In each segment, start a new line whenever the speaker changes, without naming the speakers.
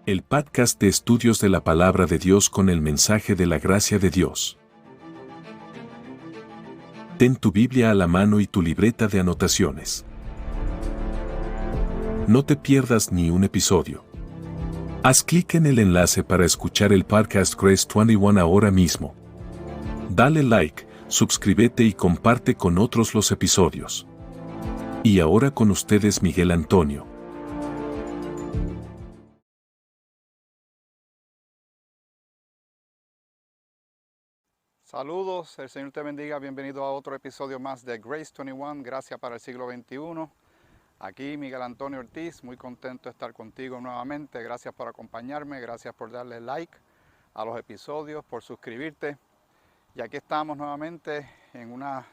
el podcast de estudios de la palabra de Dios con el mensaje de la gracia de Dios. Ten tu Biblia a la mano y tu libreta de anotaciones. No te pierdas ni un episodio. Haz clic en el enlace para escuchar el podcast Grace 21 ahora mismo. Dale like, suscríbete y comparte con otros los episodios. Y ahora con ustedes Miguel Antonio.
Saludos, el Señor te bendiga, bienvenido a otro episodio más de Grace 21, Gracia para el siglo XXI. Aquí Miguel Antonio Ortiz, muy contento de estar contigo nuevamente. Gracias por acompañarme, gracias por darle like a los episodios, por suscribirte. Y aquí estamos nuevamente en una...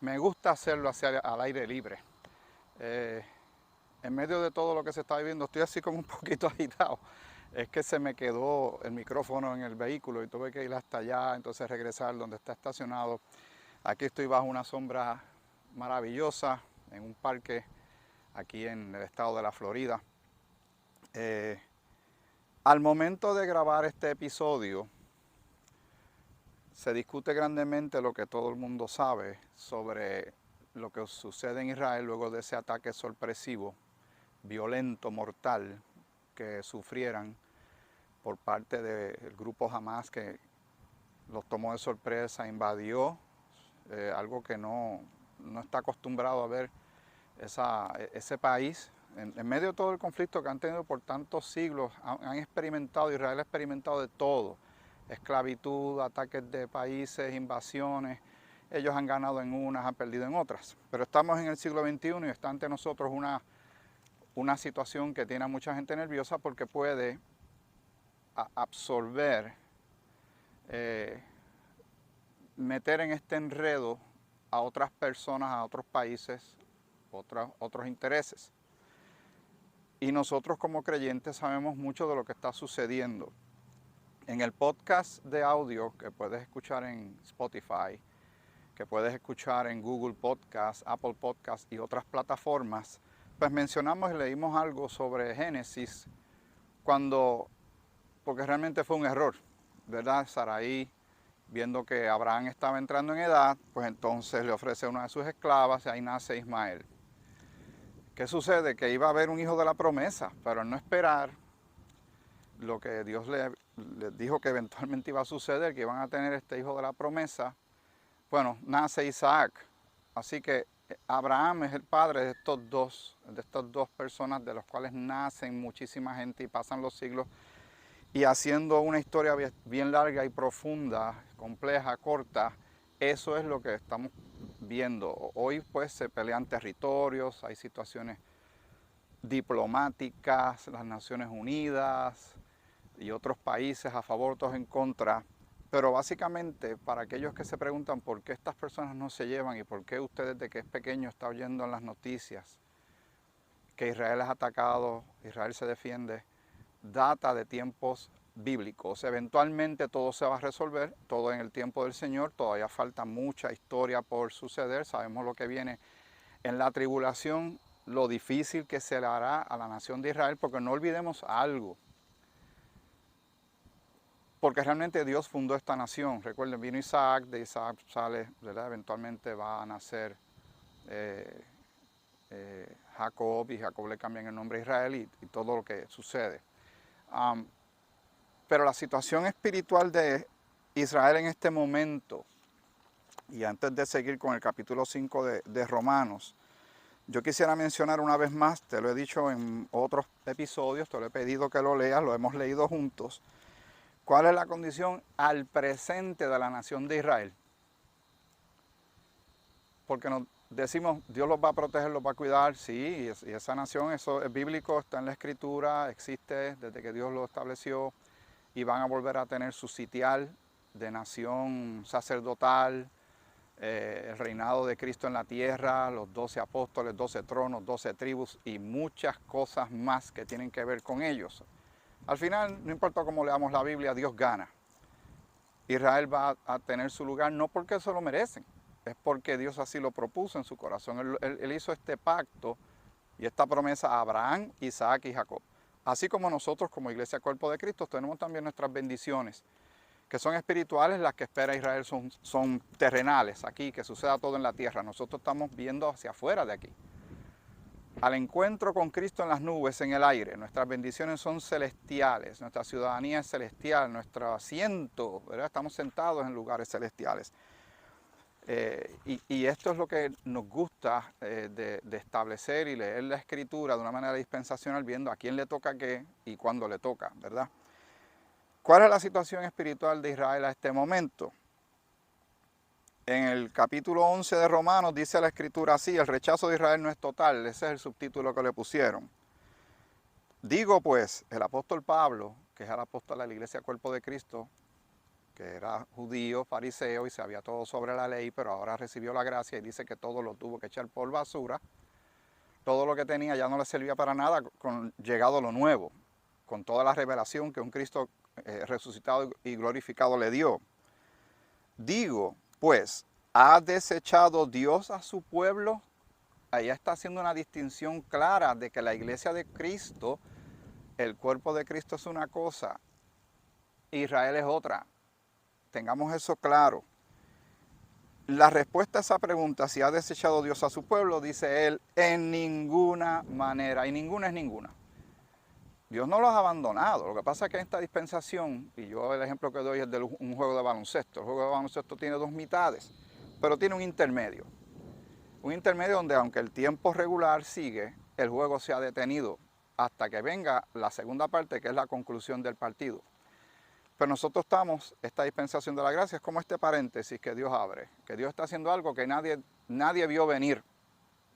me gusta hacerlo al aire libre. En medio de todo lo que se está viviendo, estoy así como un poquito agitado. Es que se me quedó el micrófono en el vehículo y tuve que ir hasta allá, entonces regresar donde está estacionado. Aquí estoy bajo una sombra maravillosa en un parque aquí en el estado de la Florida. Al momento de grabar este episodio, se discute grandemente lo que todo el mundo sabe sobre lo que sucede en Israel luego de ese ataque sorpresivo, violento, mortal, que sufrieran por parte del grupo Hamas, que los tomó de sorpresa, invadió, algo que no está acostumbrado a ver ese país. En medio de todo el conflicto que han tenido por tantos siglos, han experimentado, Israel ha experimentado de todo: esclavitud, ataques de países, invasiones. Ellos han ganado en unas, han perdido en otras. Pero estamos en el siglo XXI y está ante nosotros una situación que tiene a mucha gente nerviosa porque puede absorber, meter en este enredo a otras personas, a otros países, otros intereses. Y nosotros como creyentes sabemos mucho de lo que está sucediendo. En el podcast de audio que puedes escuchar en Spotify, que puedes escuchar en Google Podcast, Apple Podcast y otras plataformas, pues mencionamos y leímos algo sobre Génesis, porque realmente fue un error, ¿verdad? Sarai, viendo que Abraham estaba entrando en edad, pues entonces le ofrece una de sus esclavas y ahí nace Ismael. ¿Qué sucede? Que iba a haber un hijo de la promesa, pero al no esperar lo que Dios le dijo que eventualmente iba a suceder, que iban a tener este hijo de la promesa, bueno, nace Isaac. Así que Abraham es el padre de estas dos personas, de los cuales nacen muchísima gente y pasan los siglos. Y haciendo una historia bien larga y profunda, compleja, corta, eso es lo que estamos viendo. Hoy pues se pelean territorios, hay situaciones diplomáticas, las Naciones Unidas y otros países a favor, otros en contra. Pero básicamente, para aquellos que se preguntan por qué estas personas no se llevan y por qué usted desde que es pequeño está oyendo en las noticias que Israel es atacado, Israel se defiende, data de tiempos bíblicos. Eventualmente todo se va a resolver, todo en el tiempo del Señor. Todavía falta mucha historia por suceder. Sabemos lo que viene en la tribulación, lo difícil que se le hará a la nación de Israel, porque no olvidemos algo. Porque realmente Dios fundó esta nación. Recuerden, vino Isaac, de Isaac sale, ¿verdad? Eventualmente va a nacer Jacob, y Jacob le cambian el nombre a Israel y todo lo que sucede. Pero la situación espiritual de Israel en este momento, y antes de seguir con el capítulo 5 de Romanos, yo quisiera mencionar una vez más, te lo he dicho en otros episodios, te lo he pedido que lo leas, lo hemos leído juntos, cuál es la condición al presente de la nación de Israel. Porque nos decimos, Dios los va a proteger, los va a cuidar, sí, y esa nación, eso es bíblico, está en la Escritura, existe desde que Dios lo estableció, y van a volver a tener su sitial de nación sacerdotal, el reinado de Cristo en la tierra, los 12 apóstoles, 12 tronos, 12 tribus y muchas cosas más que tienen que ver con ellos. Al final, no importa cómo leamos la Biblia, Dios gana. Israel va a tener su lugar no porque se lo merecen, es porque Dios así lo propuso en su corazón. Él hizo este pacto y esta promesa a Abraham, Isaac y Jacob. Así como nosotros como Iglesia Cuerpo de Cristo tenemos también nuestras bendiciones, que son espirituales, las que espera Israel son terrenales, aquí, que suceda todo en la tierra. Nosotros estamos viendo hacia afuera de aquí. Al encuentro con Cristo en las nubes, en el aire, nuestras bendiciones son celestiales, nuestra ciudadanía es celestial, nuestro asiento, ¿verdad? Estamos sentados en lugares celestiales. Y esto es lo que nos gusta de establecer y leer la Escritura de una manera dispensacional, viendo a quién le toca qué y cuándo le toca, ¿verdad? ¿Cuál es la situación espiritual de Israel a este momento? En el capítulo 11 de Romanos dice la Escritura así: el rechazo de Israel no es total. Ese es el subtítulo que le pusieron. Digo pues, el apóstol Pablo, que es el apóstol de la Iglesia Cuerpo de Cristo, que era judío, fariseo y sabía todo sobre la ley, pero ahora recibió la gracia y dice que todo lo tuvo que echar por basura. Todo lo que tenía ya no le servía para nada con llegado lo nuevo, con toda la revelación que un Cristo resucitado y glorificado le dio. Digo, pues, ¿ha desechado Dios a su pueblo? Ahí está haciendo una distinción clara de que la iglesia de Cristo, el cuerpo de Cristo es una cosa, Israel es otra. Tengamos eso claro. La respuesta a esa pregunta, si ha desechado Dios a su pueblo, dice él, en ninguna manera, y ninguna es ninguna. Dios no los ha abandonado. Lo que pasa es que en esta dispensación, y yo el ejemplo que doy es de un juego de baloncesto. El juego de baloncesto tiene dos mitades, pero tiene un intermedio. Un intermedio donde, aunque el tiempo regular sigue, el juego se ha detenido hasta que venga la segunda parte, que es la conclusión del partido. Pero nosotros estamos, esta dispensación de la gracia es como este paréntesis que Dios abre, que Dios está haciendo algo que nadie vio venir,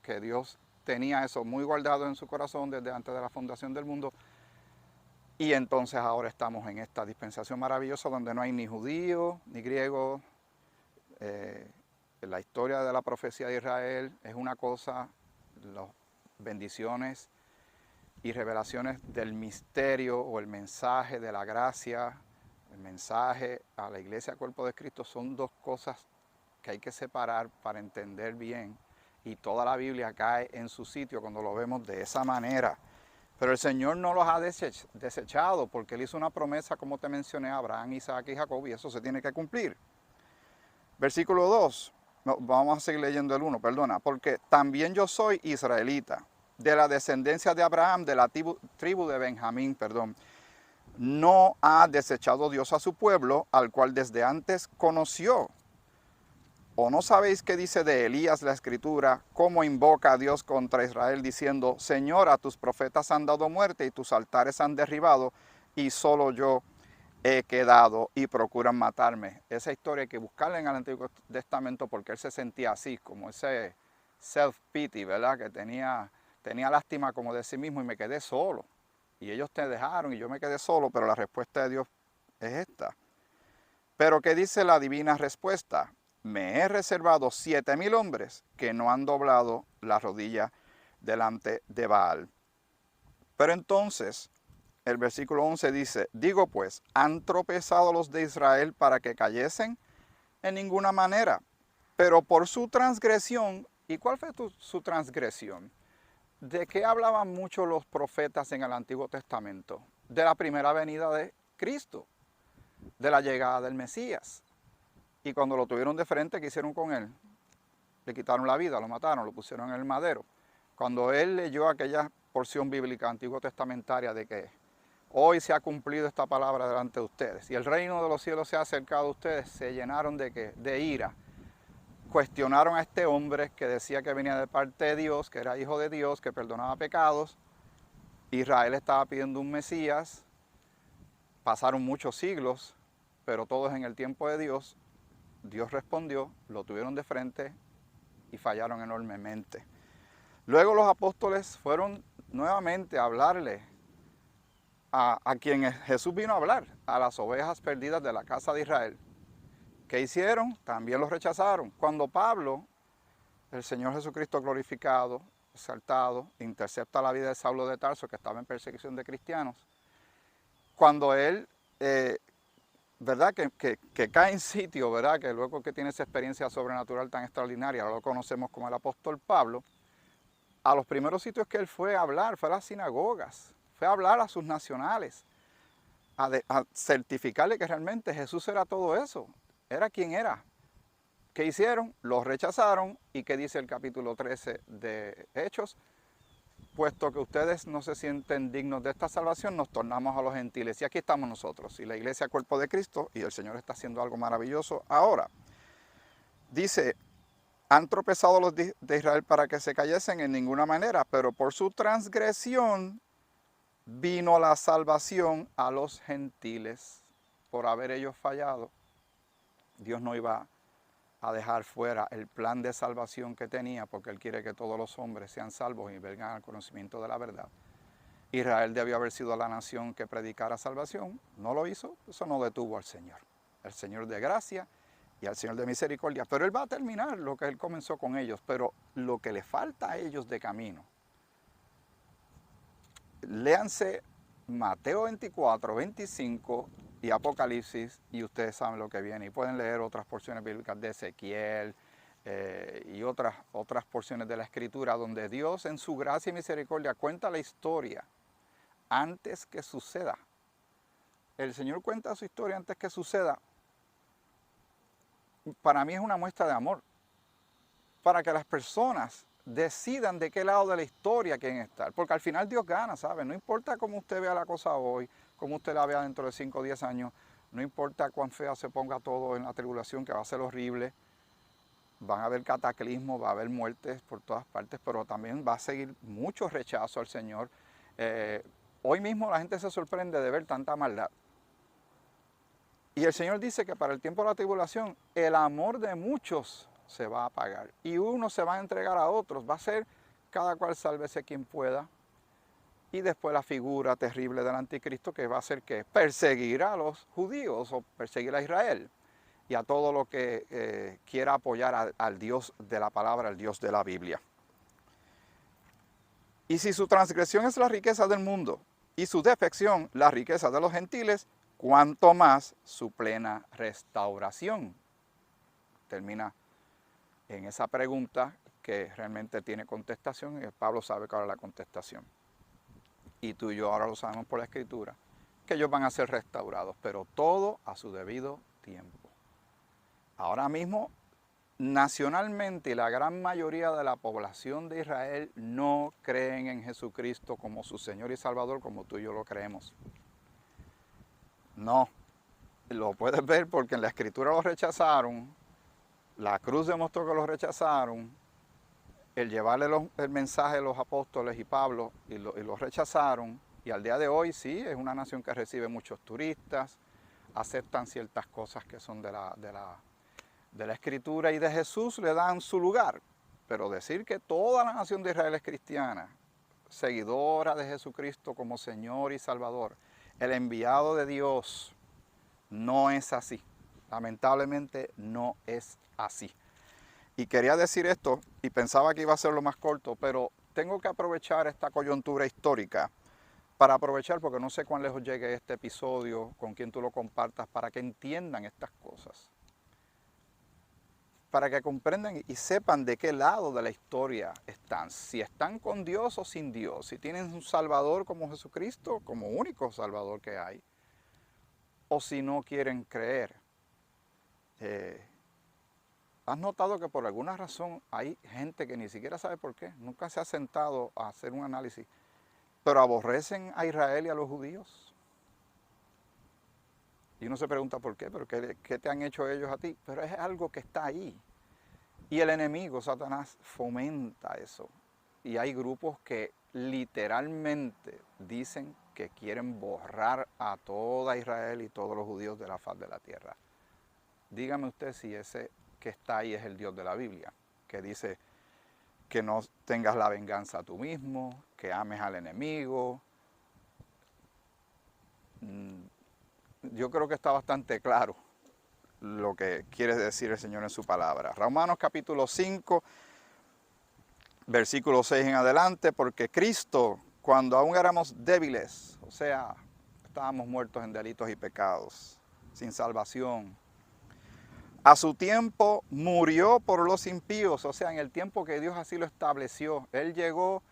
que Dios tenía eso muy guardado en su corazón desde antes de la fundación del mundo. Y entonces ahora estamos en esta dispensación maravillosa donde no hay ni judío ni griego. La historia de la profecía de Israel es una cosa, las bendiciones y revelaciones del misterio o el mensaje de la gracia, el mensaje a la iglesia cuerpo de Cristo son dos cosas que hay que separar para entender bien. Y toda la Biblia cae en su sitio cuando lo vemos de esa manera. Pero el Señor no los ha desechado porque Él hizo una promesa, como te mencioné, a Abraham, Isaac y Jacob, y eso se tiene que cumplir. Versículo 2, no, vamos a seguir leyendo el 1, perdona. Porque también yo soy israelita, de la descendencia de Abraham, de la tribu de Benjamín, perdón. No ha desechado Dios a su pueblo, al cual desde antes conoció. ¿O no sabéis qué dice de Elías la Escritura, cómo invoca a Dios contra Israel, diciendo, Señor, a tus profetas han dado muerte y tus altares han derribado, y solo yo he quedado y procuran matarme? Esa historia hay que buscarla en el Antiguo Testamento porque él se sentía así, como ese self-pity, ¿verdad? Que tenía lástima como de sí mismo y me quedé solo. Y ellos te dejaron y yo me quedé solo, pero la respuesta de Dios es esta. Pero ¿qué dice la divina respuesta? Me he reservado 7,000 hombres que no han doblado la rodilla delante de Baal. Pero entonces, el versículo 11 dice, digo pues, ¿han tropezado los de Israel para que cayesen? En ninguna manera, pero por su transgresión. ¿Y cuál fue su transgresión? ¿De qué hablaban mucho los profetas en el Antiguo Testamento? De la primera venida de Cristo, de la llegada del Mesías. Y cuando lo tuvieron de frente, ¿qué hicieron con él? Le quitaron la vida, lo mataron, lo pusieron en el madero. Cuando él leyó aquella porción bíblica antiguo testamentaria de que hoy se ha cumplido esta palabra delante de ustedes y el reino de los cielos se ha acercado a ustedes, se llenaron de ira. Cuestionaron a este hombre que decía que venía de parte de Dios, que era hijo de Dios, que perdonaba pecados. Israel estaba pidiendo un Mesías. Pasaron muchos siglos, pero todos en el tiempo de Dios. Dios respondió, lo tuvieron de frente y fallaron enormemente. Luego los apóstoles fueron nuevamente a hablarle a quien Jesús vino a hablar, a las ovejas perdidas de la casa de Israel. ¿Qué hicieron? También los rechazaron. Cuando Pablo, el Señor Jesucristo glorificado, exaltado, intercepta la vida de Saulo de Tarso, que estaba en persecución de cristianos, cuando él, ¿verdad? Que cae en sitio, ¿verdad? Que luego que tiene esa experiencia sobrenatural tan extraordinaria, lo conocemos como el apóstol Pablo, a los primeros sitios que él fue a hablar, fue a las sinagogas, Fue a hablar a sus nacionales, a certificarle que realmente Jesús era todo eso, era quien era. ¿Qué hicieron? Los rechazaron. ¿Y qué dice el capítulo 13 de Hechos? Puesto que ustedes no se sienten dignos de esta salvación, nos tornamos a los gentiles. Y aquí estamos nosotros, y la iglesia cuerpo de Cristo, y el Señor está haciendo algo maravilloso ahora. Dice, han tropezado los de Israel para que se cayesen en ninguna manera, pero por su transgresión vino la salvación a los gentiles. Por haber ellos fallado, Dios no iba a dejar fuera el plan de salvación que tenía, porque Él quiere que todos los hombres sean salvos y vengan al conocimiento de la verdad. Israel debió haber sido la nación que predicara salvación, no lo hizo, eso no detuvo al Señor. El Señor de gracia y al Señor de misericordia, pero Él va a terminar lo que Él comenzó con ellos, pero lo que le falta a ellos de camino. Léanse Mateo 24, 25 y Apocalipsis, y ustedes saben lo que viene. Y pueden leer otras porciones bíblicas de Ezequiel y otras porciones de la Escritura, donde Dios en su gracia y misericordia cuenta la historia antes que suceda. El Señor cuenta su historia antes que suceda. Para mí es una muestra de amor, para que las personas decidan de qué lado de la historia quieren estar, porque al final Dios gana, ¿sabe? No importa cómo usted vea la cosa hoy, cómo usted la vea dentro de 5 o 10 años, no importa cuán fea se ponga todo en la tribulación, que va a ser horrible, van a haber cataclismos, va a haber muertes por todas partes, pero también va a seguir mucho rechazo al Señor. Hoy mismo la gente se sorprende de ver tanta maldad. Y el Señor dice que para el tiempo de la tribulación, el amor de muchos se va a apagar. Y uno se va a entregar a otros. Va a ser cada cual sálvese quien pueda. Y después la figura terrible del anticristo, que va a ser que perseguir a los judíos o perseguir a Israel. Y a todo lo que quiera apoyar al Dios de la palabra, al Dios de la Biblia. Y si su transgresión es la riqueza del mundo y su defección la riqueza de los gentiles, cuanto más su plena restauración. Termina en esa pregunta que realmente tiene contestación, y Pablo sabe cuál es la contestación. Y tú y yo ahora lo sabemos por la Escritura, que ellos van a ser restaurados, pero todo a su debido tiempo. Ahora mismo, nacionalmente, la gran mayoría de la población de Israel no creen en Jesucristo como su Señor y Salvador, como tú y yo lo creemos. No, lo puedes ver porque en la Escritura lo rechazaron, la cruz demostró que lo rechazaron, el llevarle el mensaje de los apóstoles y Pablo y lo rechazaron, y al día de hoy sí, es una nación que recibe muchos turistas, aceptan ciertas cosas que son de la Escritura y de Jesús, le dan su lugar, pero decir que toda la nación de Israel es cristiana, seguidora de Jesucristo como Señor y Salvador, el enviado de Dios, no es así. Lamentablemente no es así. Y quería decir esto, y pensaba que iba a ser lo más corto, pero tengo que aprovechar esta coyuntura histórica para aprovechar, porque no sé cuán lejos llegue este episodio, con quien tú lo compartas, para que entiendan estas cosas. Para que comprendan y sepan de qué lado de la historia están. Si están con Dios o sin Dios. Si tienen un Salvador como Jesucristo, como único Salvador que hay. O si no quieren creer. ¿Has notado que por alguna razón hay gente que ni siquiera sabe por qué? Nunca se ha sentado a hacer un análisis. Pero aborrecen a Israel y a los judíos. Y uno se pregunta por qué, pero ¿qué te han hecho ellos a ti? Pero es algo que está ahí. Y el enemigo, Satanás, fomenta eso. Y hay grupos que literalmente dicen que quieren borrar a toda Israel y todos los judíos de la faz de la tierra. Dígame usted si ese que está ahí es el Dios de la Biblia, que dice que no tengas la venganza tú mismo, que ames al enemigo. Yo creo que está bastante claro lo que quiere decir el Señor en su palabra. Romanos capítulo 5, versículo 6 en adelante, porque Cristo, cuando aún éramos débiles, o sea, estábamos muertos en delitos y pecados, sin salvación, a su tiempo murió por los impíos, o sea, en el tiempo que Dios así lo estableció. Él llegó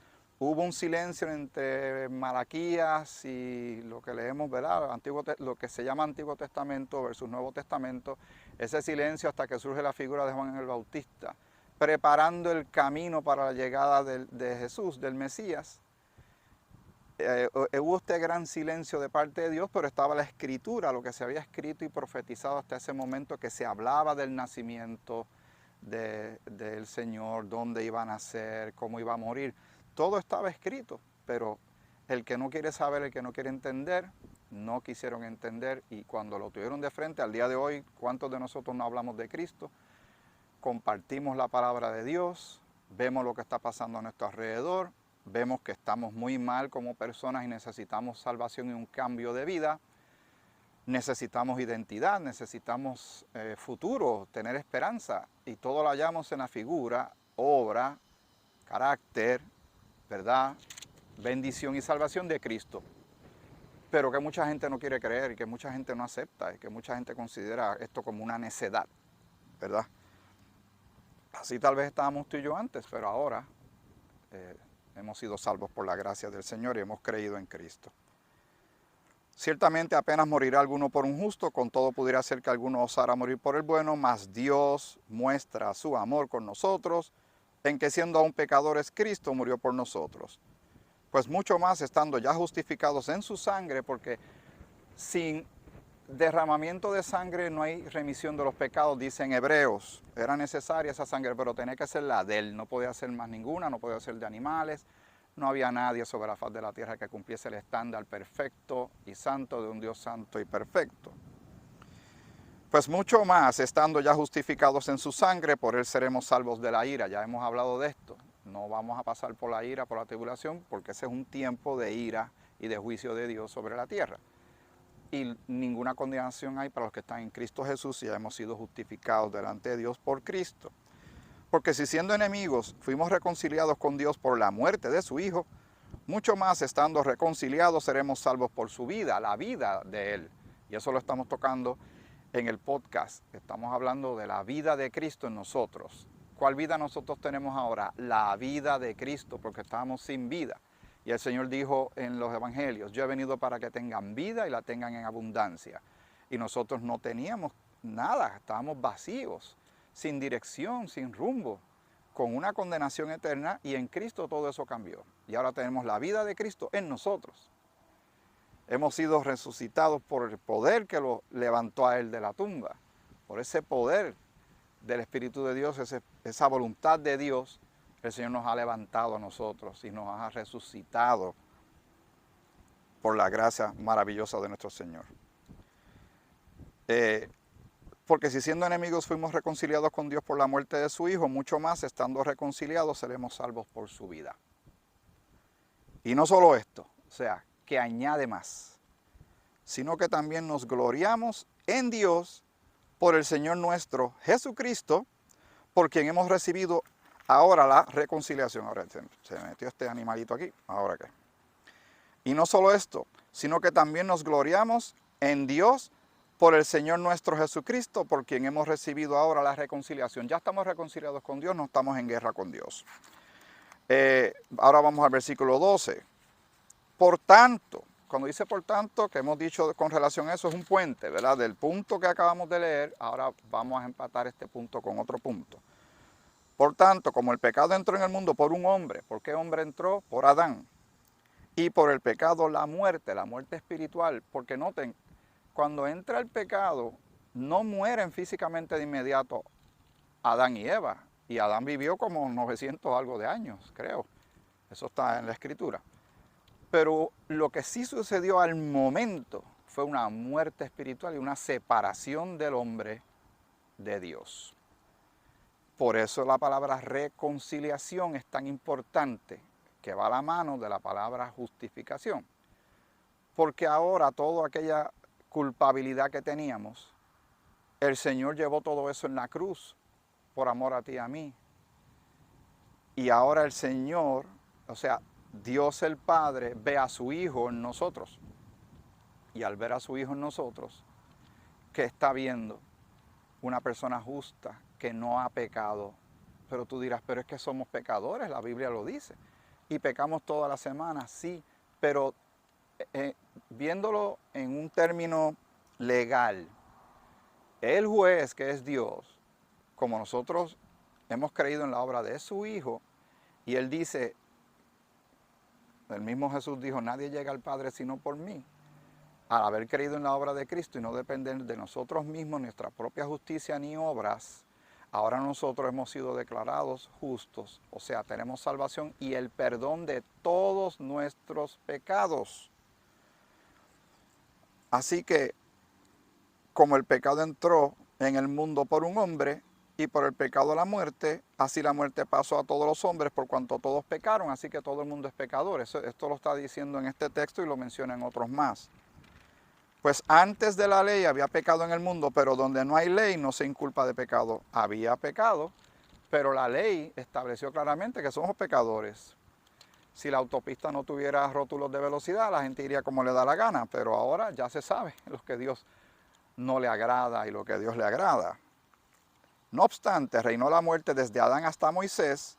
Hubo un silencio entre Malaquías y lo que leemos, ¿verdad? Lo que se llama Antiguo Testamento versus Nuevo Testamento. Ese silencio hasta que surge la figura de Juan el Bautista, preparando el camino para la llegada de Jesús, del Mesías. Hubo este gran silencio de parte de Dios, pero estaba la Escritura, lo que se había escrito y profetizado hasta ese momento, que se hablaba del nacimiento del Señor, dónde iba a nacer, cómo iba a morir. Todo estaba escrito, pero el que no quiere saber, el que no quiere entender, no quisieron entender, y cuando lo tuvieron de frente, al día de hoy, ¿cuántos de nosotros no hablamos de Cristo? Compartimos la palabra de Dios, vemos lo que está pasando a nuestro alrededor, vemos que estamos muy mal como personas y necesitamos salvación y un cambio de vida, necesitamos identidad, necesitamos futuro, tener esperanza, y todo lo hallamos en la figura, obra, carácter, ¿verdad? Bendición y salvación de Cristo. Pero que mucha gente no quiere creer y que mucha gente no acepta y que mucha gente considera esto como una necedad, ¿verdad? Así tal vez estábamos tú y yo antes, pero ahora hemos sido salvos por la gracia del Señor y hemos creído en Cristo. Ciertamente apenas morirá alguno por un justo, con todo pudiera ser que alguno osara morir por el bueno, mas Dios muestra su amor con nosotros, en que siendo aún pecadores Cristo murió por nosotros. Pues mucho más estando ya justificados en su sangre, porque sin derramamiento de sangre no hay remisión de los pecados, dicen Hebreos. Era necesaria esa sangre, pero tenía que ser la de él, no podía ser más ninguna, no podía ser de animales. No había nadie sobre la faz de la tierra que cumpliese el estándar perfecto y santo de un Dios santo y perfecto. Pues mucho más, estando ya justificados en su sangre, por él seremos salvos de la ira. Ya hemos hablado de esto. No vamos a pasar por la ira, por la tribulación, porque ese es un tiempo de ira y de juicio de Dios sobre la tierra. Y ninguna condenación hay para los que están en Cristo Jesús y ya hemos sido justificados delante de Dios por Cristo. Porque si siendo enemigos fuimos reconciliados con Dios por la muerte de su Hijo, mucho más estando reconciliados seremos salvos por su vida, la vida de Él. Y eso lo estamos tocando en el podcast. Estamos hablando de la vida de Cristo en nosotros. ¿Cuál vida nosotros tenemos ahora? La vida de Cristo, porque estábamos sin vida. Y el Señor dijo en los evangelios, yo he venido para que tengan vida y la tengan en abundancia. Y nosotros no teníamos nada, estábamos vacíos, sin dirección, sin rumbo, con una condenación eterna, y en Cristo todo eso cambió. Y ahora tenemos la vida de Cristo en nosotros. Hemos sido resucitados por el poder que lo levantó a Él de la tumba, por ese poder del Espíritu de Dios, esa voluntad de Dios. El Señor nos ha levantado a nosotros y nos ha resucitado por la gracia maravillosa de nuestro Señor. Porque si siendo enemigos fuimos reconciliados con Dios por la muerte de su Hijo, mucho más estando reconciliados seremos salvos por su vida. Y no solo esto, o sea, que añade más, sino que también nos gloriamos en Dios por el Señor nuestro Jesucristo, por quien hemos recibido ahora la reconciliación. Ahora se metió este animalito aquí, ¿ahora qué? Y no solo esto, sino que también nos gloriamos en Dios por el Señor nuestro Jesucristo, por quien hemos recibido ahora la reconciliación. Ya estamos reconciliados con Dios, no estamos en guerra con Dios. Ahora vamos al versículo 12. Por tanto, cuando dice por tanto, que hemos dicho con relación a eso, es un puente, ¿verdad? Del punto que acabamos de leer, ahora vamos a empatar este punto con otro punto. Por tanto, como el pecado entró en el mundo por un hombre, ¿por qué hombre entró? Por Adán. Y por el pecado la muerte espiritual, porque noten, cuando entra el pecado, no mueren físicamente de inmediato Adán y Eva. Y Adán vivió como 900 algo de años, creo. Eso está en la Escritura. Pero lo que sí sucedió al momento fue una muerte espiritual y una separación del hombre de Dios. Por eso la palabra reconciliación es tan importante, que va a la mano de la palabra justificación. Porque ahora toda aquella culpabilidad que teníamos, el Señor llevó todo eso en la cruz por amor a ti y a mí. Y ahora el Señor, o sea, Dios el Padre ve a su Hijo en nosotros. Y al ver a su Hijo en nosotros, ¿qué está viendo? Una persona justa que no ha pecado. Pero tú dirás, pero es que somos pecadores, la Biblia lo dice. y pecamos toda la semana, sí, pero viéndolo en un término legal, el juez, que es Dios, como nosotros hemos creído en la obra de su Hijo, y Él dice, el mismo Jesús dijo, nadie llega al Padre sino por mí. Al haber creído en la obra de Cristo y no depender de nosotros mismos, nuestra propia justicia ni obras, ahora nosotros hemos sido declarados justos, o sea, tenemos salvación y el perdón de todos nuestros pecados. Así que, como el pecado entró en el mundo por un hombre, y por el pecado la muerte, así la muerte pasó a todos los hombres por cuanto todos pecaron, así que todo el mundo es pecador. Esto lo está diciendo en este texto y lo menciona en otros más. Pues antes de la ley había pecado en el mundo, pero donde no hay ley no se inculpa de pecado. Había pecado, pero la ley estableció claramente que somos pecadores. Si la autopista no tuviera rótulos de velocidad, la gente iría como le da la gana, pero ahora ya se sabe lo que Dios no le agrada y lo que Dios le agrada. No obstante, reinó la muerte desde Adán hasta Moisés,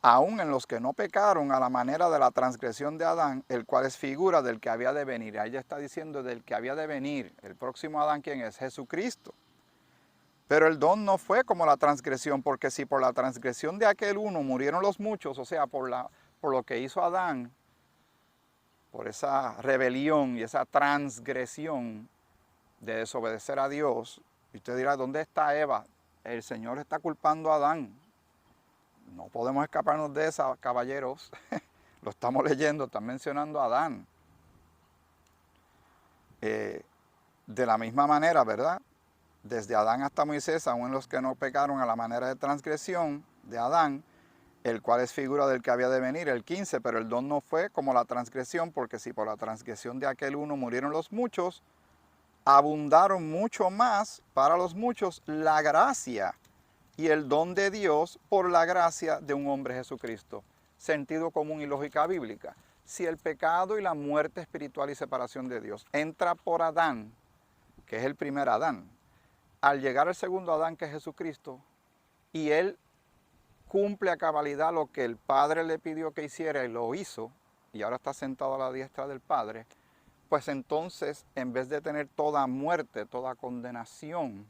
aun en los que no pecaron a la manera de la transgresión de Adán, el cual es figura del que había de venir. Ahí ya está diciendo del que había de venir. El próximo Adán, ¿quién es? Jesucristo. Pero el don no fue como la transgresión, porque si por la transgresión de aquel uno murieron los muchos, o sea, por lo que hizo Adán, por esa rebelión y esa transgresión de desobedecer a Dios, y usted dirá, ¿dónde está Eva? El Señor está culpando a Adán. No podemos escaparnos de esa, caballeros. Lo estamos leyendo, están mencionando a Adán. De la misma manera, ¿verdad? Desde Adán hasta Moisés, aun los que no pecaron a la manera de transgresión de Adán, el cual es figura del que había de venir, el 15, pero el don no fue como la transgresión, porque si por la transgresión de aquel uno murieron los muchos, abundaron mucho más para los muchos la gracia y el don de Dios por la gracia de un hombre Jesucristo. Sentido común y lógica bíblica. Si el pecado y la muerte espiritual y separación de Dios entra por Adán, que es el primer Adán, al llegar al segundo Adán, que es Jesucristo, y él cumple a cabalidad lo que el Padre le pidió que hiciera y lo hizo, y ahora está sentado a la diestra del Padre, pues entonces, en vez de tener toda muerte, toda condenación,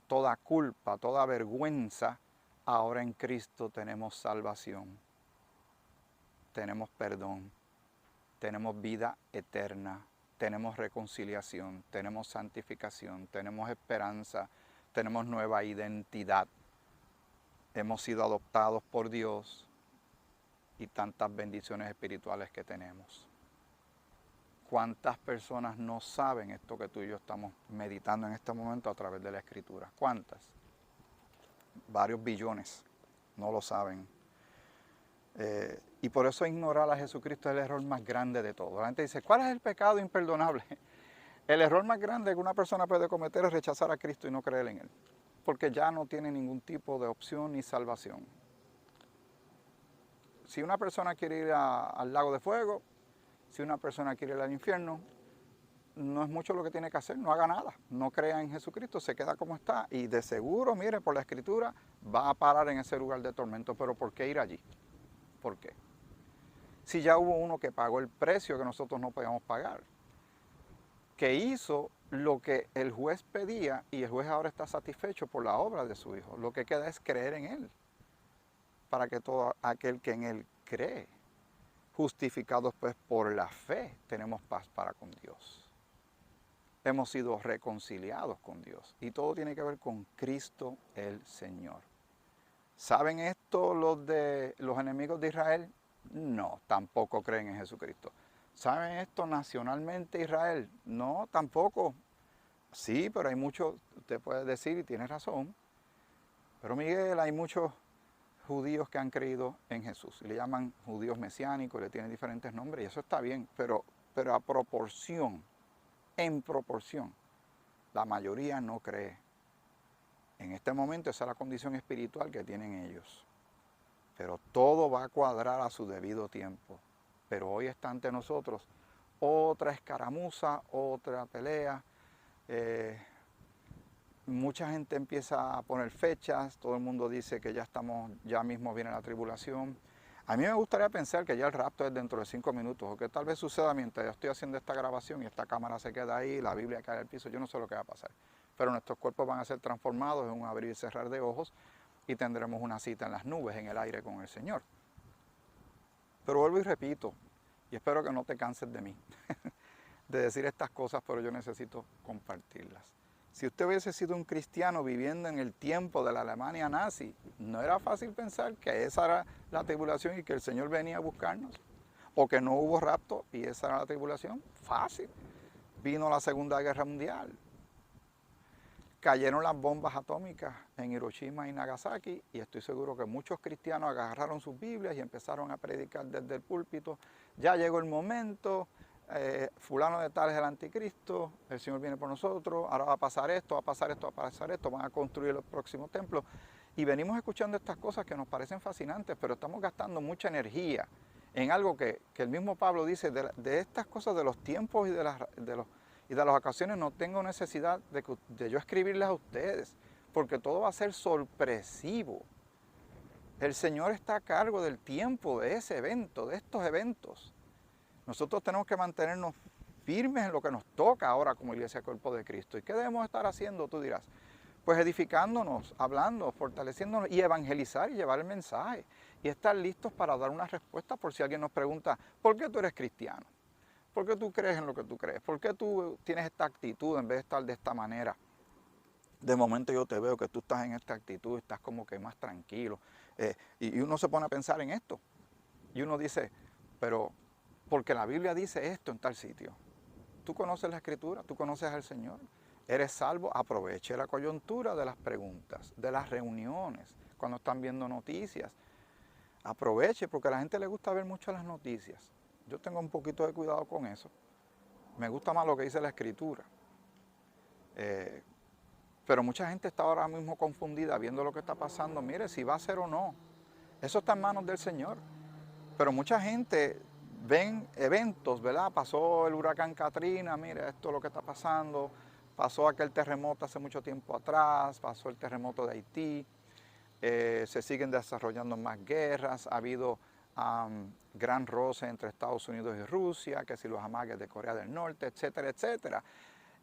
toda culpa, toda vergüenza, ahora en Cristo tenemos salvación, tenemos perdón, tenemos vida eterna, tenemos reconciliación, tenemos santificación, tenemos esperanza, tenemos nueva identidad, hemos sido adoptados por Dios y tantas bendiciones espirituales que tenemos. ¿Cuántas personas no saben esto que tú y yo estamos meditando en este momento a través de la Escritura? ¿Cuántas? Varios billones no lo saben. Y por eso ignorar a Jesucristo es el error más grande de todo. La gente dice, ¿cuál es el pecado imperdonable? El error más grande que una persona puede cometer es rechazar a Cristo y no creer en Él, porque ya no tiene ningún tipo de opción ni salvación. Si una persona quiere ir al lago de fuego, si una persona quiere ir al infierno, no es mucho lo que tiene que hacer, no haga nada, no crea en Jesucristo, se queda como está y de seguro, mire, por la Escritura, va a parar en ese lugar de tormento. Pero ¿por qué ir allí? ¿Por qué? Si ya hubo uno que pagó el precio que nosotros no podíamos pagar, que hizo lo que el juez pedía y el juez ahora está satisfecho por la obra de su Hijo. Lo que queda es creer en Él, para que todo aquel que en Él cree, justificados pues por la fe, tenemos paz para con Dios. Hemos sido reconciliados con Dios y todo tiene que ver con Cristo el Señor. ¿Saben esto los enemigos de Israel? No, tampoco creen en Jesucristo. ¿Saben esto nacionalmente Israel? No, tampoco. Sí, pero hay muchos, usted puede decir y tiene razón, pero Miguel, hay muchos judíos que han creído en Jesús y le llaman judíos mesiánicos, le tienen diferentes nombres y eso está bien, pero a proporción, en proporción, la mayoría no cree. En este momento esa es la condición espiritual que tienen ellos. Pero todo va a cuadrar a su debido tiempo. Pero hoy está ante nosotros otra escaramuza, otra pelea. Mucha gente empieza a poner fechas, todo el mundo dice que ya mismo viene la tribulación. A mí me gustaría pensar que ya el rapto es dentro de 5 minutos, o que tal vez suceda mientras yo estoy haciendo esta grabación y esta cámara se queda ahí, la Biblia cae al piso, yo no sé lo que va a pasar. Pero nuestros cuerpos van a ser transformados en un abrir y cerrar de ojos y tendremos una cita en las nubes, en el aire con el Señor. Pero vuelvo y repito, y espero que no te canses de mí, de decir estas cosas, pero yo necesito compartirlas. Si usted hubiese sido un cristiano viviendo en el tiempo de la Alemania nazi, no era fácil pensar que esa era la tribulación y que el Señor venía a buscarnos. O que no hubo rapto y esa era la tribulación. Fácil. Vino la Segunda Guerra Mundial. Cayeron las bombas atómicas en Hiroshima y Nagasaki y estoy seguro que muchos cristianos agarraron sus Biblias y empezaron a predicar desde el púlpito. Ya llegó el momento. Fulano de tal es el anticristo, el Señor viene por nosotros, ahora va a pasar esto, va a pasar esto, va a pasar esto, van a construir los próximos templos. Y venimos escuchando estas cosas que nos parecen fascinantes, pero estamos gastando mucha energía en algo que el mismo Pablo dice, de estas cosas, de los tiempos y de las ocasiones, no tengo necesidad de yo escribirles a ustedes, porque todo va a ser sorpresivo. El Señor está a cargo del tiempo de ese evento, de estos eventos. Nosotros tenemos que mantenernos firmes en lo que nos toca ahora como Iglesia Cuerpo de Cristo. ¿Y qué debemos estar haciendo? Tú dirás, pues edificándonos, hablando, fortaleciéndonos y evangelizar y llevar el mensaje. Y estar listos para dar una respuesta por si alguien nos pregunta, ¿por qué tú eres cristiano? ¿Por qué tú crees en lo que tú crees? ¿Por qué tú tienes esta actitud en vez de estar de esta manera? De momento yo te veo que tú estás en esta actitud, estás como que más tranquilo. Y uno se pone a pensar en esto. Y uno dice, pero porque la Biblia dice esto en tal sitio. Tú conoces la Escritura, tú conoces al Señor, eres salvo, aproveche la coyuntura de las preguntas, de las reuniones, cuando están viendo noticias. Aproveche, porque a la gente le gusta ver mucho las noticias. Yo tengo un poquito de cuidado con eso. Me gusta más lo que dice la Escritura. Pero mucha gente está ahora mismo confundida viendo lo que está pasando. Mire, si va a ser o no. Eso está en manos del Señor. Pero mucha gente ven eventos, ¿verdad? Pasó el huracán Katrina, mire, esto es lo que está pasando. Pasó aquel terremoto hace mucho tiempo atrás, pasó el terremoto de Haití. Se siguen desarrollando más guerras, ha habido gran roce entre Estados Unidos y Rusia, que si los amagues de Corea del Norte, etcétera, etcétera.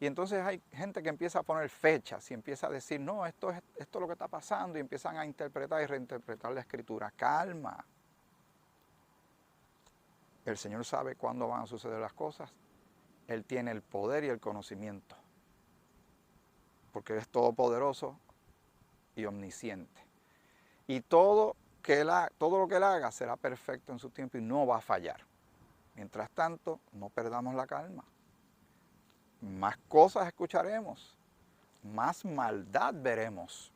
Y entonces hay gente que empieza a poner fechas y empieza a decir, no, esto es lo que está pasando, y empiezan a interpretar y reinterpretar la Escritura. Calma. El Señor sabe cuándo van a suceder las cosas. Él tiene el poder y el conocimiento, porque Él es todopoderoso y omnisciente. Y todo lo que Él haga será perfecto en su tiempo y no va a fallar. Mientras tanto, no perdamos la calma. Más cosas escucharemos, más maldad veremos.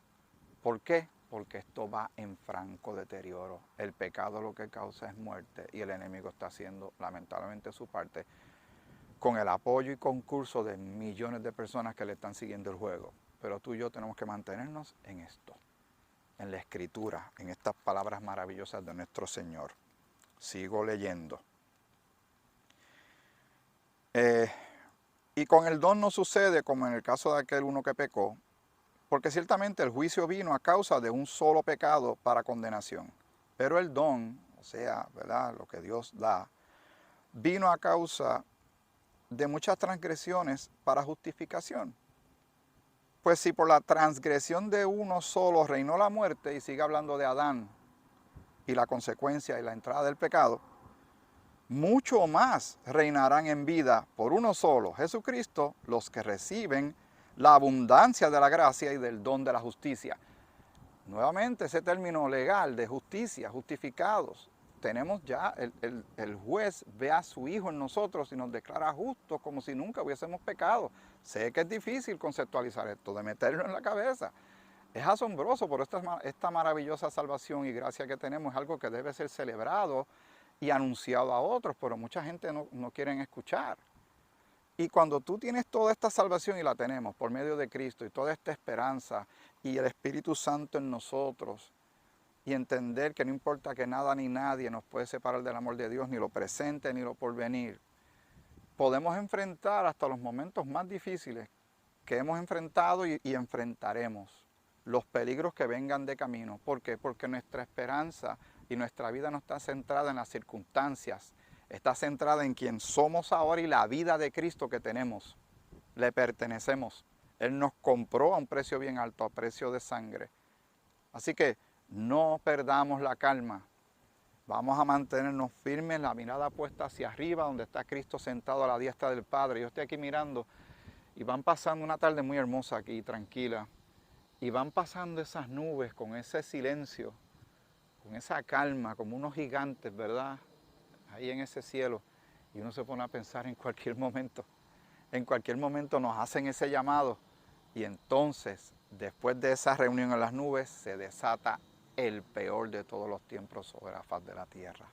¿Por qué? Porque esto va en franco deterioro. El pecado lo que causa es muerte y el enemigo está haciendo lamentablemente su parte con el apoyo y concurso de millones de personas que le están siguiendo el juego. Pero tú y yo tenemos que mantenernos en esto, en la Escritura, en estas palabras maravillosas de nuestro Señor. Sigo leyendo. Y con el don no sucede como en el caso de aquel uno que pecó, porque ciertamente el juicio vino a causa de un solo pecado para condenación. Pero el don, o sea, ¿verdad?, lo que Dios da, vino a causa de muchas transgresiones para justificación. Pues si por la transgresión de uno solo reinó la muerte, y sigue hablando de Adán y la consecuencia y la entrada del pecado, mucho más reinarán en vida por uno solo, Jesucristo, los que reciben la abundancia de la gracia y del don de la justicia. Nuevamente ese término legal de justicia, justificados. Tenemos ya, el juez ve a su Hijo en nosotros y nos declara justos como si nunca hubiésemos pecado. Sé que es difícil conceptualizar esto, de meterlo en la cabeza. Es asombroso, pero esta maravillosa salvación y gracia que tenemos es algo que debe ser celebrado y anunciado a otros, pero mucha gente no quieren escuchar. Y cuando tú tienes toda esta salvación, y la tenemos por medio de Cristo, y toda esta esperanza, y el Espíritu Santo en nosotros, y entender que no importa que nada ni nadie nos puede separar del amor de Dios, ni lo presente ni lo porvenir, podemos enfrentar hasta los momentos más difíciles que hemos enfrentado y enfrentaremos, los peligros que vengan de camino. ¿Por qué? Porque nuestra esperanza Y nuestra vida no está centrada en las circunstancias, está centrada en quien somos ahora y la vida de Cristo que tenemos. Le pertenecemos. Él nos compró a un precio bien alto, a precio de sangre. Así que no perdamos la calma. Vamos a mantenernos firmes, la mirada puesta hacia arriba, donde está Cristo sentado a la diestra del Padre. Yo estoy aquí mirando y van pasando una tarde muy hermosa aquí, tranquila. Y van pasando esas nubes con ese silencio, con esa calma, como unos gigantes, ¿verdad? Ahí en ese cielo. Y uno se pone a pensar en cualquier momento nos hacen ese llamado. Y entonces, después de esa reunión en las nubes, se desata el peor de todos los tiempos sobre la faz de la tierra.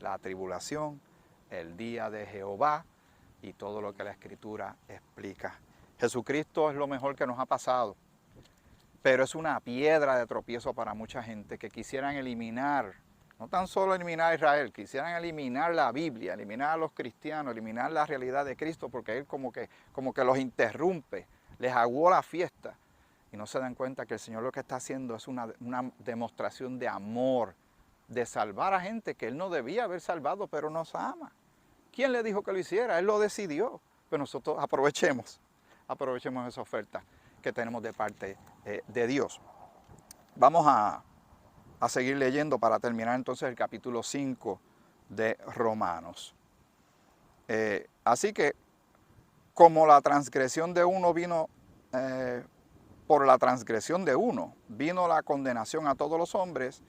La tribulación, el día de Jehová y todo lo que la Escritura explica. Jesucristo es lo mejor que nos ha pasado, pero es una piedra de tropiezo para mucha gente que quisieran eliminar, no tan solo eliminar a Israel, quisieran eliminar la Biblia, eliminar a los cristianos, eliminar la realidad de Cristo, porque Él como que los interrumpe, les aguó la fiesta. Y no se dan cuenta que el Señor lo que está haciendo es una demostración de amor, de salvar a gente que Él no debía haber salvado, pero nos ama. ¿Quién le dijo que lo hiciera? Él lo decidió. Pero nosotros aprovechemos esa oferta que tenemos de parte de Dios. Vamos a seguir leyendo para terminar entonces el capítulo 5 de Romanos. Así que, como la transgresión de uno vino... por la transgresión de uno vino la condenación a todos los hombres,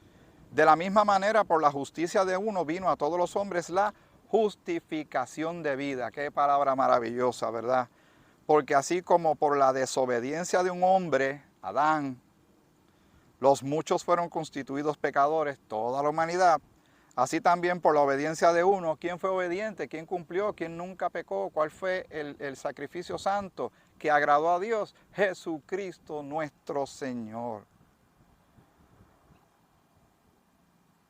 de la misma manera por la justicia de uno vino a todos los hombres la justificación de vida. Qué palabra maravillosa, ¿verdad? Porque así como por la desobediencia de un hombre, Adán, los muchos fueron constituidos pecadores, toda la humanidad, así también por la obediencia de uno. ¿Quién fue obediente? ¿Quién cumplió? ¿Quién nunca pecó? ¿Cuál fue el sacrificio santo que agradó a Dios? Jesucristo nuestro Señor.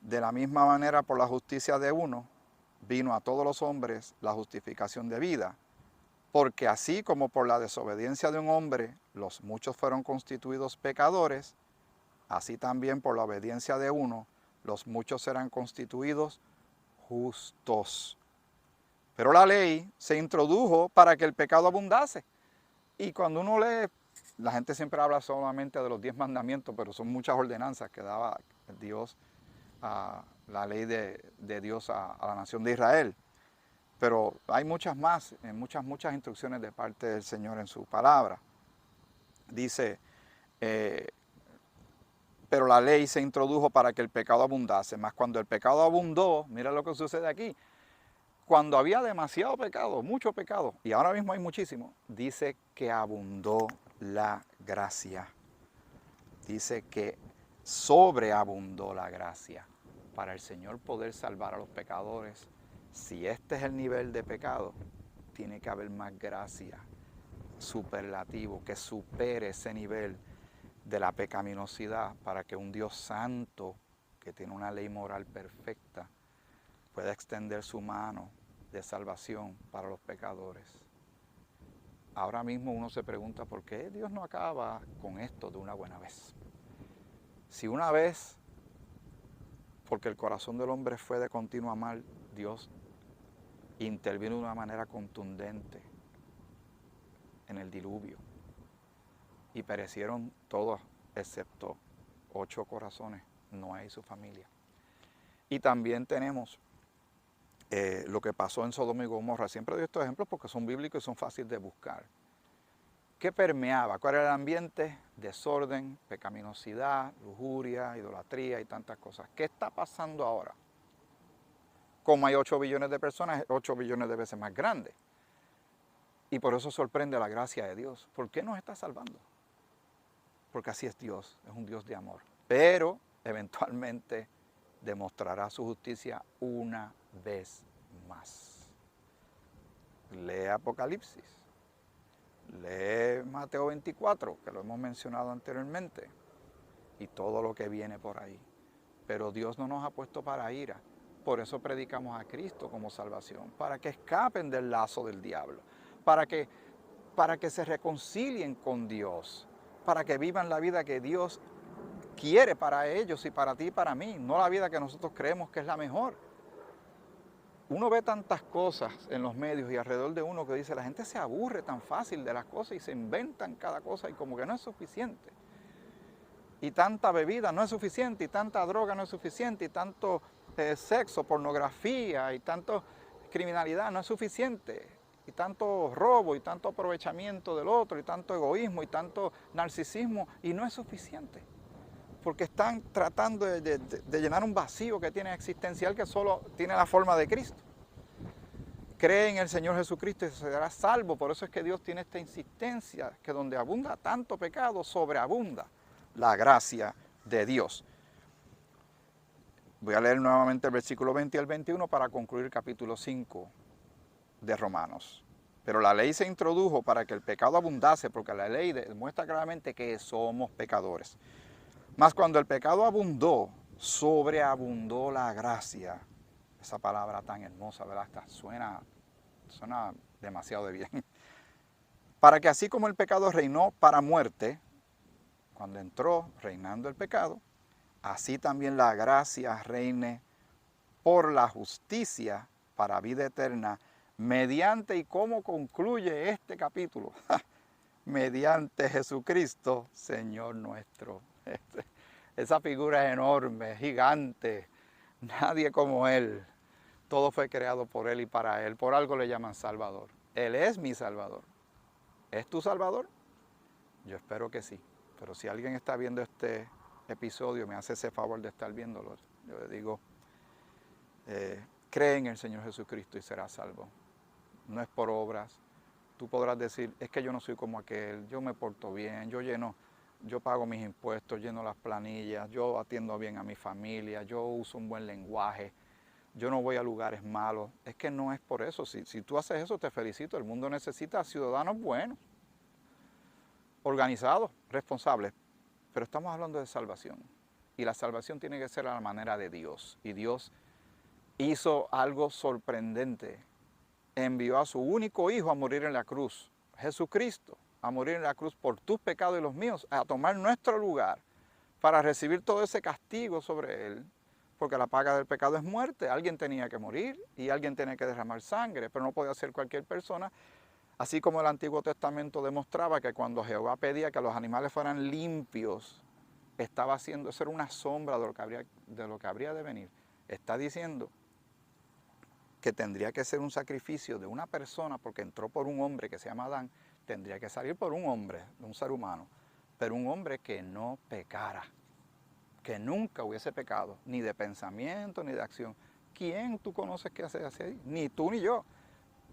De la misma manera, por la justicia de uno, vino a todos los hombres la justificación de vida. Porque así como por la desobediencia de un hombre, los muchos fueron constituidos pecadores, así también por la obediencia de uno, los muchos serán constituidos justos. Pero la ley se introdujo para que el pecado abundase. Y cuando uno lee, la gente siempre habla solamente de los 10 mandamientos, pero son muchas ordenanzas que daba Dios, la ley de Dios a la nación de Israel. Pero hay muchas más, muchas instrucciones de parte del Señor en su palabra. Dice, pero la ley se introdujo para que el pecado abundase. Mas cuando el pecado abundó, mira lo que sucede aquí. Cuando había demasiado pecado, mucho pecado, y ahora mismo hay muchísimo, dice que abundó la gracia. Dice que sobreabundó la gracia. Para el Señor poder salvar a los pecadores, si este es el nivel de pecado, tiene que haber más gracia, superlativo, que supere ese nivel de la pecaminosidad, para que un Dios santo, que tiene una ley moral perfecta, pueda extender su mano de salvación para los pecadores. Ahora mismo uno se pregunta, ¿por qué Dios no acaba con esto de una buena vez? Si una vez, porque el corazón del hombre fue de continuo mal, Dios intervino de una manera contundente en el diluvio y perecieron todos excepto 8 corazones, Noé y su familia. Y también tenemos lo que pasó en Sodoma y Gomorra. Siempre doy estos ejemplos porque son bíblicos y son fáciles de buscar. ¿Qué permeaba? ¿Cuál era el ambiente? Desorden, pecaminosidad, lujuria, idolatría y tantas cosas. ¿Qué está pasando ahora? Como hay 8 billones de personas, 8 billones de veces más grande. Y por eso sorprende la gracia de Dios. ¿Por qué nos está salvando? Porque así es Dios, es un Dios de amor. Pero eventualmente demostrará su justicia una vez más. Lee Apocalipsis, lee Mateo 24, que lo hemos mencionado anteriormente, y todo lo que viene por ahí. Pero Dios no nos ha puesto para ira. Por eso predicamos a Cristo como salvación, para que escapen del lazo del diablo, para que se reconcilien con Dios, para que vivan la vida que Dios quiere para ellos y para ti y para mí, no la vida que nosotros creemos que es la mejor. Uno ve tantas cosas en los medios y alrededor de uno que dice, la gente se aburre tan fácil de las cosas y se inventan cada cosa y como que no es suficiente. Y tanta bebida no es suficiente, y tanta droga no es suficiente, y tanto sexo, pornografía, y tanto criminalidad no es suficiente, y tanto robo, y tanto aprovechamiento del otro, y tanto egoísmo, y tanto narcisismo, y no es suficiente. Porque están tratando de llenar un vacío que tiene existencial que solo tiene la forma de Cristo. Cree en el Señor Jesucristo y será salvo. Por eso es que Dios tiene esta insistencia, que donde abunda tanto pecado, sobreabunda la gracia de Dios. Voy a leer nuevamente el versículo 20 y el 21 para concluir el capítulo 5 de Romanos. Pero la ley se introdujo para que el pecado abundase, porque la ley demuestra claramente que somos pecadores. Mas cuando el pecado abundó, sobreabundó la gracia. Esa palabra tan hermosa, ¿verdad? Suena demasiado de bien. Para que así como el pecado reinó para muerte, cuando entró reinando el pecado, así también la gracia reine por la justicia para vida eterna, mediante, ¿y cómo concluye este capítulo? Mediante Jesucristo, Señor nuestro. Esa figura es enorme, gigante, nadie como Él. Todo fue creado por Él y para Él. Por algo le llaman Salvador. Él es mi Salvador. ¿Es tu Salvador? Yo espero que sí. Pero si alguien está viendo este episodio, me hace ese favor de estar viéndolo, yo le digo, cree en el Señor Jesucristo y serás salvo. No es por obras. Tú podrás decir, es que yo no soy como aquel, yo me porto bien, yo pago mis impuestos, lleno las planillas, yo atiendo bien a mi familia, yo uso un buen lenguaje, yo no voy a lugares malos. Es que no es por eso. Si tú haces eso, te felicito. El mundo necesita ciudadanos buenos, organizados, responsables. Pero estamos hablando de salvación. Y la salvación tiene que ser a la manera de Dios. Y Dios hizo algo sorprendente. Envió a su único hijo a morir en la cruz, Jesucristo, a morir en la cruz por tus pecados y los míos, a tomar nuestro lugar para recibir todo ese castigo sobre él, porque la paga del pecado es muerte. Alguien tenía que morir y alguien tenía que derramar sangre, pero no podía ser cualquier persona. Así como el Antiguo Testamento demostraba que cuando Jehová pedía que los animales fueran limpios, estaba haciendo, eso era una sombra de lo que habría de venir. Está diciendo que tendría que ser un sacrificio de una persona, porque entró por un hombre que se llama Adán, tendría que salir por un hombre, un ser humano, pero un hombre que no pecara, que nunca hubiese pecado, ni de pensamiento, ni de acción. ¿Quién tú conoces que hace así? Ni tú ni yo.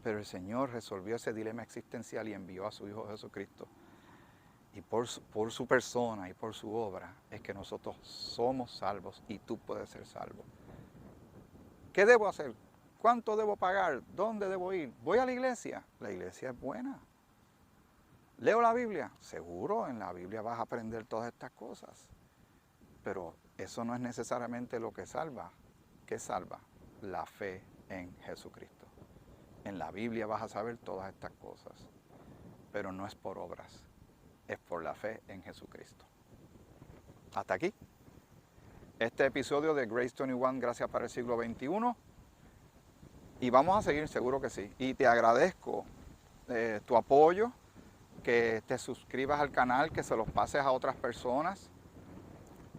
Pero el Señor resolvió ese dilema existencial y envió a su Hijo Jesucristo. Y por su persona y por su obra es que nosotros somos salvos y tú puedes ser salvo. ¿Qué debo hacer? ¿Cuánto debo pagar? ¿Dónde debo ir? ¿Voy a la iglesia? La iglesia es buena. ¿Leo la Biblia? Seguro, en la Biblia vas a aprender todas estas cosas. Pero eso no es necesariamente lo que salva. ¿Qué salva? La fe en Jesucristo. En la Biblia vas a saber todas estas cosas, pero no es por obras, es por la fe en Jesucristo. Hasta aquí. Este episodio de Grace 21, Gracias para el siglo XXI. Y vamos a seguir, seguro que sí. Y te agradezco tu apoyo, que te suscribas al canal, que se los pases a otras personas,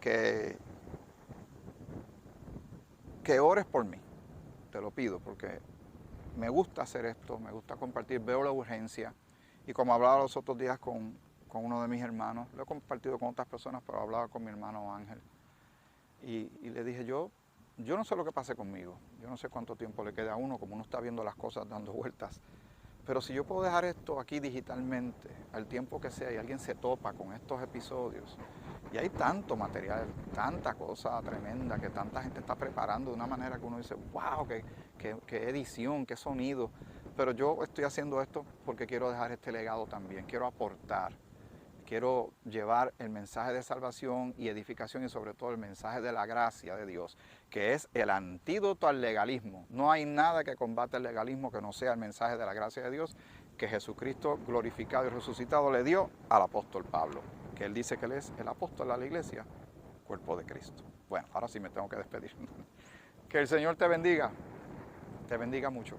que ores por mí. Te lo pido, porque me gusta hacer esto, me gusta compartir, veo la urgencia. Y como hablaba los otros días con uno de mis hermanos, lo he compartido con otras personas, pero hablaba con mi hermano Ángel. Y le dije, yo no sé lo que pase conmigo, yo no sé cuánto tiempo le queda a uno, como uno está viendo las cosas dando vueltas. Pero si yo puedo dejar esto aquí digitalmente, al tiempo que sea, y alguien se topa con estos episodios, y hay tanto material, tanta cosa tremenda que tanta gente está preparando de una manera que uno dice, wow, qué edición, qué sonido. Pero yo estoy haciendo esto porque quiero dejar este legado también, quiero aportar, quiero llevar el mensaje de salvación y edificación y sobre todo el mensaje de la gracia de Dios, que es el antídoto al legalismo. No hay nada que combate el legalismo que no sea el mensaje de la gracia de Dios que Jesucristo glorificado y resucitado le dio al apóstol Pablo, que él dice que él es el apóstol de la iglesia cuerpo de Cristo. Bueno, ahora sí me tengo que despedir. Que el Señor te bendiga mucho.